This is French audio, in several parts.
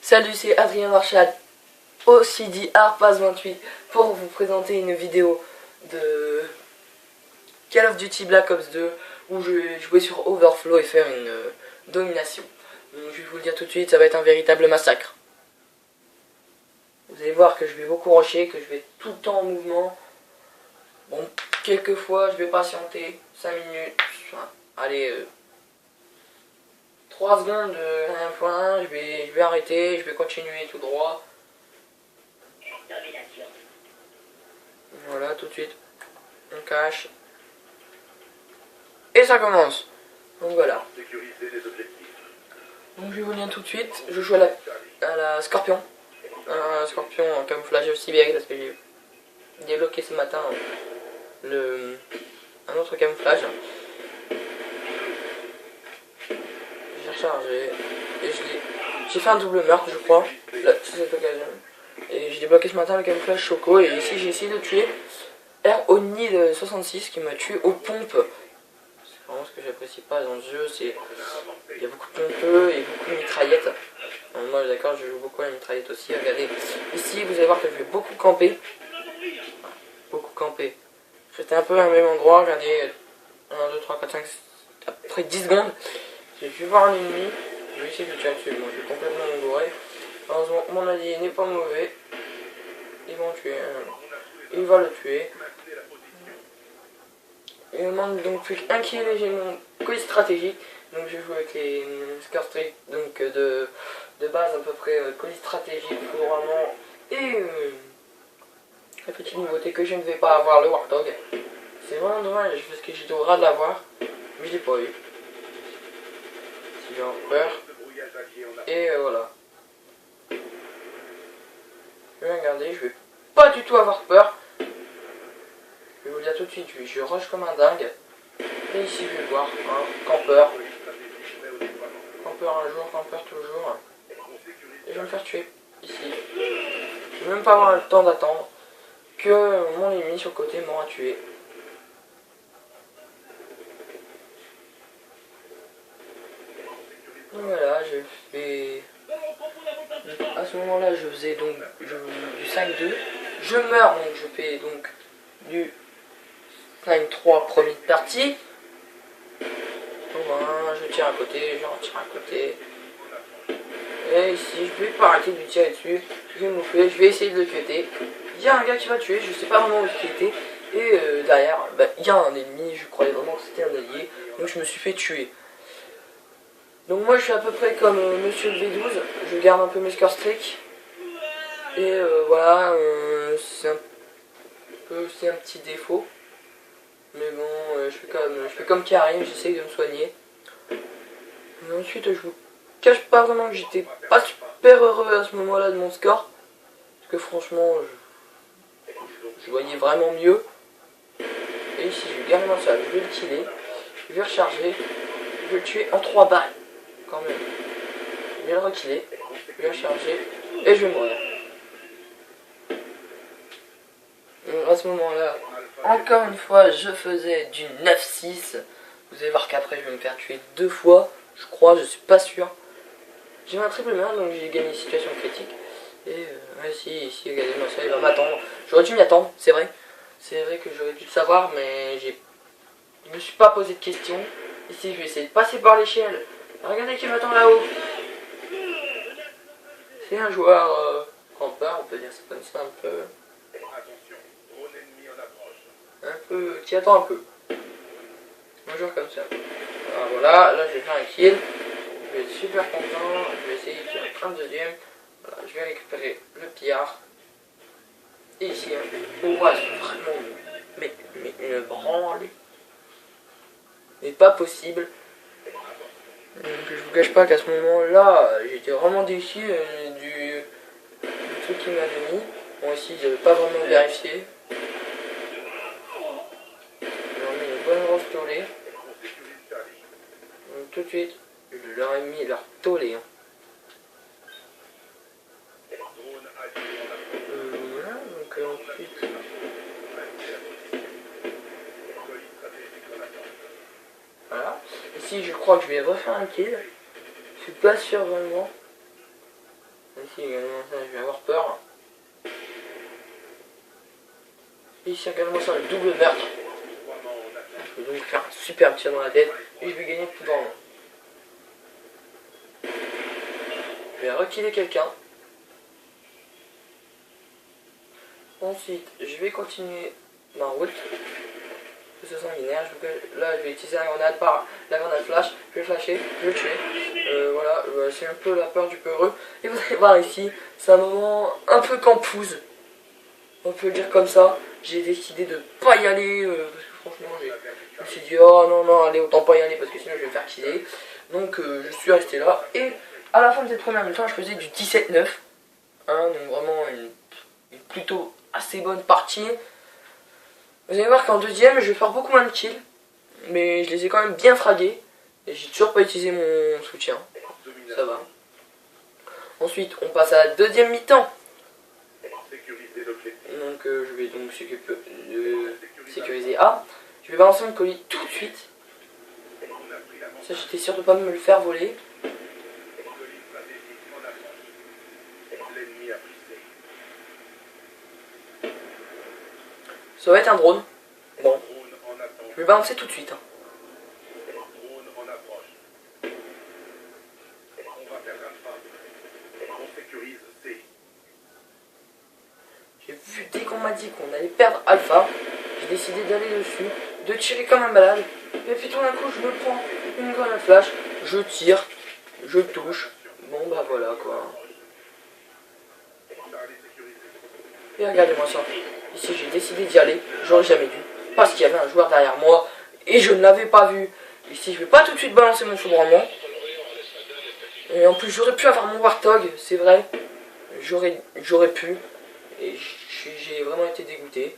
Salut, c'est Adrien Marchal, aussi dit Arpaz 28, pour vous présenter une vidéo de Call of Duty Black Ops 2 où je vais jouer sur Overflow et faire une domination. Donc je vais vous le dire tout de suite, ça va être un véritable massacre. Vous allez voir que je vais beaucoup rusher, que je vais tout le temps en mouvement. Bon, quelquefois je vais patienter 5 minutes, allez, 3 secondes, 1.1, je vais arrêter, je vais continuer tout droit. Voilà, tout de suite, on cache. Et ça commence. Donc voilà. Donc je vais vous dire tout de suite, je joue à la Scorpion. Un Scorpion en camouflage aussi bien parce que j'ai débloqué ce matin un autre camouflage. J'ai rechargé et j'ai fait un double meurtre je crois, c'est cette occasion. Et j'ai débloqué ce matin le camouflage Choco et ici j'ai essayé de tuer Oni 66 qui m'a tué aux pompes. C'est vraiment ce que j'apprécie pas dans ce jeu, c'est il y a beaucoup de pompeux et beaucoup de mitraillettes. Donc moi d'accord, je joue beaucoup à la mitraillette aussi. Regardez, ici vous allez voir que je vais beaucoup camper. Beaucoup camper. J'étais un peu à même endroit, regardez, 1, 2, 3, 4, 5, après 10 secondes, j'ai pu voir un ennemi, je vais essayer de le tuer dessus, moi je suis complètement engouré. Heureusement, mon allié n'est pas mauvais, ils vont tuer, il va le tuer. Il me manque donc plus qu'un kill et j'ai mon colis stratégique, donc je joue avec les Scarstreak, donc de base à peu près colis stratégique, foudroiement et la petite nouveauté que je ne vais pas avoir, le Warthog. C'est vraiment dommage parce que j'ai le droit de l'avoir, mais je l'ai pas eu. Si j'ai peur. Et voilà. Je vais regarder, je vais pas du tout avoir peur. Je vais vous le dire tout de suite, je rush comme un dingue. Et ici je vais voir, campeur. Campeur un jour, campeur toujours. Et je vais me faire tuer, ici. Je vais même pas avoir le temps d'attendre que mon ennemi sur le côté m'aura tué. Donc voilà, je fais... À ce moment-là, je faisais donc du 5-2. Je meurs, donc je fais donc du 5-3 première partie. Donc voilà, je tire à côté, je retire à côté. Et ici, je vais pas arrêter de lui tirer dessus. Je vais moufler, je vais essayer de le cutter. Il y a un gars qui va tuer, je sais pas vraiment où il était. Et derrière, il y a un ennemi, je croyais vraiment que c'était un allié. Donc je me suis fait tuer. Donc moi je suis à peu près comme Monsieur le V12, je garde un peu mes Scarstreak. Et voilà, c'est un petit défaut. Mais bon, je fais comme Karim, j'essaye de me soigner. Et ensuite je vous cache pas vraiment que j'étais pas super heureux à ce moment là de mon score. Parce que franchement, je voyais vraiment mieux. Et ici je vais garder mon sable, je vais le killer, je vais recharger, je vais le tuer en 3 balles. Quand même. Je vais le rekiller, je vais le charger et je vais mourir. Donc à ce moment-là, encore une fois, je faisais du 9-6. Vous allez voir qu'après, je vais me faire tuer 2 fois. Je crois, je suis pas sûr. J'ai un triple meurtre, donc j'ai gagné situation critique. Et ici, regardez-moi ça, il va m'attendre. J'aurais dû m'y attendre, c'est vrai. C'est vrai que j'aurais dû le savoir, mais je me suis pas posé de questions. Ici, je vais essayer de passer par l'échelle. Regardez qui m'attend là-haut. C'est un joueur campeur, on peut dire ça comme ça un peu. Qui attend un peu. Un joueur comme ça. Alors voilà, là je vais faire un kill. Je vais être super content. Je vais essayer de faire un deuxième. Voilà, je vais récupérer le pillard. Et ici, on voit vraiment mais une branle. Mais pas possible. Donc, je vous cache pas qu'à ce moment-là, j'étais vraiment déçu du truc qu'il m'avait mis. Bon, ici, j'avais pas vraiment vérifié. J'aurais mis une bonne grosse tollée. Donc, tout de suite, je leur ai mis leur tollée. Hein. Voilà, donc ensuite. Voilà. Ici, je crois que je vais refaire un kill. Je suis pas sûr vraiment. Donc Ici également ça, je vais avoir peur. Ici également ça, le double meurtre. Je vais donc faire un super tir dans la tête et je vais gagner tout dans le monde. Je vais rekiller quelqu'un. Ensuite, je vais continuer ma route. Ce sanguinaire. Là, je vais utiliser la grenade flash. Je vais flasher, je vais le tuer. Voilà, c'est un peu la peur du peureux. Et vous allez voir ici, c'est un moment un peu campouze. On peut le dire comme ça. J'ai décidé de pas y aller parce que franchement, je me suis dit oh non non, allez autant pas y aller parce que sinon je vais me faire killer. Donc je suis resté là et à la fin de cette première mi-temps, je faisais du 17-9. Hein, donc vraiment une plutôt assez bonne partie. Vous allez voir qu'en deuxième, je vais faire beaucoup moins de kills. Mais je les ai quand même bien fragués. Et j'ai toujours pas utilisé mon soutien. Ça va. Ensuite, on passe à la deuxième mi-temps. Donc je vais donc sécuriser A. Je vais balancer mon colis tout de suite. Ça, j'étais sûr de pas me le faire voler. Ça va être un drone. Bon. Je vais balancer tout de suite. Hein. J'ai vu dès qu'on m'a dit qu'on allait perdre Alpha, j'ai décidé d'aller dessus, de tirer comme un malade. Et puis tout d'un coup, je me prends une grenade flash, je tire, je touche. Bon bah voilà quoi. Et regardez-moi ça. Ici, j'ai décidé d'y aller. J'aurais jamais dû. Parce qu'il y avait un joueur derrière moi. Et je ne l'avais pas vu. Ici, je vais pas tout de suite balancer mon foudroiement. Et en plus, j'aurais pu avoir mon Warthog. C'est vrai. J'aurais pu. Et j'ai vraiment été dégoûté.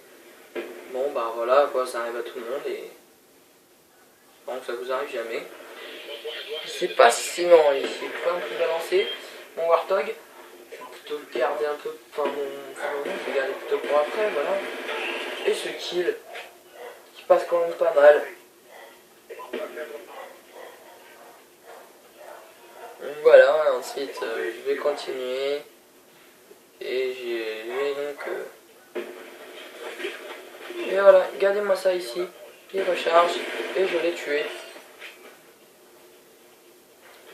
Bon, bah voilà, quoi. Ça arrive à tout le monde. Et bon, ça vous arrive jamais. Je sais pas si non. Ici, je vais pas non plus balancer mon Warthog. Plutôt le garder un peu, enfin mon foudroiement, je vais garder plutôt pour après, voilà. Et ce kill, qui passe quand même pas mal. Donc voilà, ensuite je vais continuer. Et j'ai donc... Et voilà, regardez-moi ça ici. Il recharge et je l'ai tué.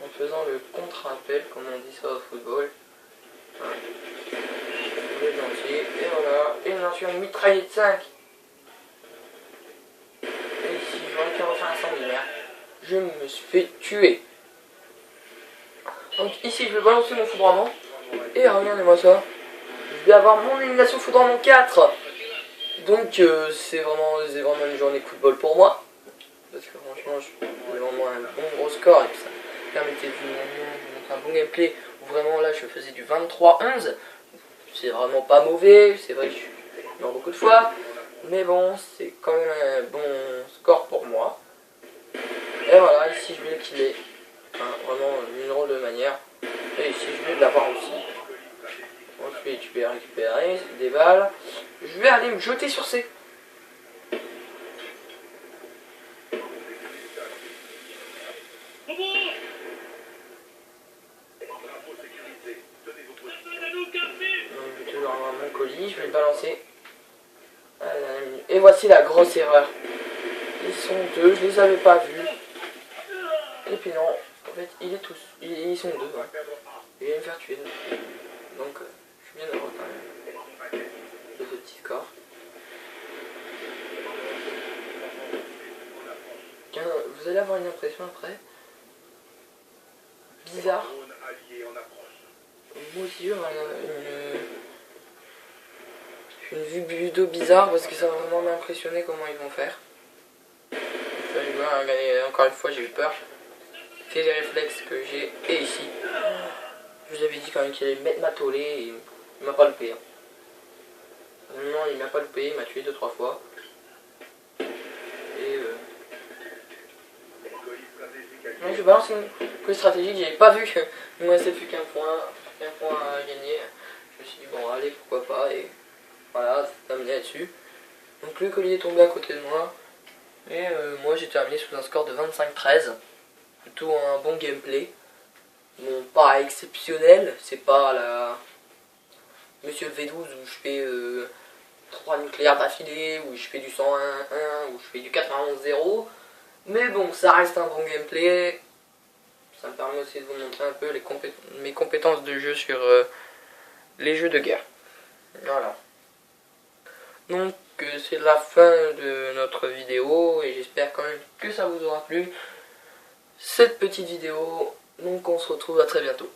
En faisant le contre-appel, comme on dit ça au football. Et voilà, et j'en suis une mitraillette 5. Et ici, je vais refaire un sanguinaire. Je me suis fait tuer. Donc ici, je vais balancer mon foudroiement. Et regardez-moi ça. Je vais avoir mon élimination foudroiement 4. Donc c'est vraiment une journée coup de bol pour moi. Parce que franchement, j'ai vraiment un bon gros score. Et puis ça permettait de vous montrer un bon gameplay. Où vraiment là, je faisais du 23-11. C'est vraiment pas mauvais, c'est vrai que je suis mort beaucoup de fois, mais bon, c'est quand même un bon score pour moi. Et voilà, ici je vais le killer, hein, vraiment d'une drôle de manière. Et ici je vais l'avoir aussi. Ensuite je vais récupérer des balles. Je vais aller me jeter sur C. Je vais le balancer. Et voici la grosse erreur. Ils sont deux, je les avais pas vus. Et puis non, en fait, ils sont deux. Hein. Il va me faire tuer. Donc, je suis bien heureux quand même de ce petit score. Vous allez avoir une impression après bizarre. Moi aussi, une vue vidéo bizarre parce que ça va vraiment m'impressionner comment ils vont faire. Regardez, encore une fois j'ai eu peur. C'est les réflexes que j'ai. Et ici, je vous avais dit quand même qu'il allait mettre ma tollée et il m'a pas loupé. Hein. Non, il m'a pas loupé, il m'a tué 2-3 fois. Et donc je balance une colis stratégique, j'avais pas vu que il me restait plus qu'un point à gagner. Je me suis dit bon allez pourquoi pas et voilà, ça m'a là-dessus. Donc le collier est tombé à côté de moi. Et moi j'ai terminé sous un score de 25-13. Plutôt un bon gameplay. Bon, pas exceptionnel, c'est pas Monsieur le V12 où je fais 3 nucléaires d'affilée, où je fais du 101-1, où je fais du 91-0. Mais bon, ça reste un bon gameplay. Ça me permet aussi de vous montrer un peu mes compétences de jeu sur les jeux de guerre. Voilà. Donc c'est la fin de notre vidéo et j'espère quand même que ça vous aura plu. Cette petite vidéo. Donc on se retrouve à très bientôt.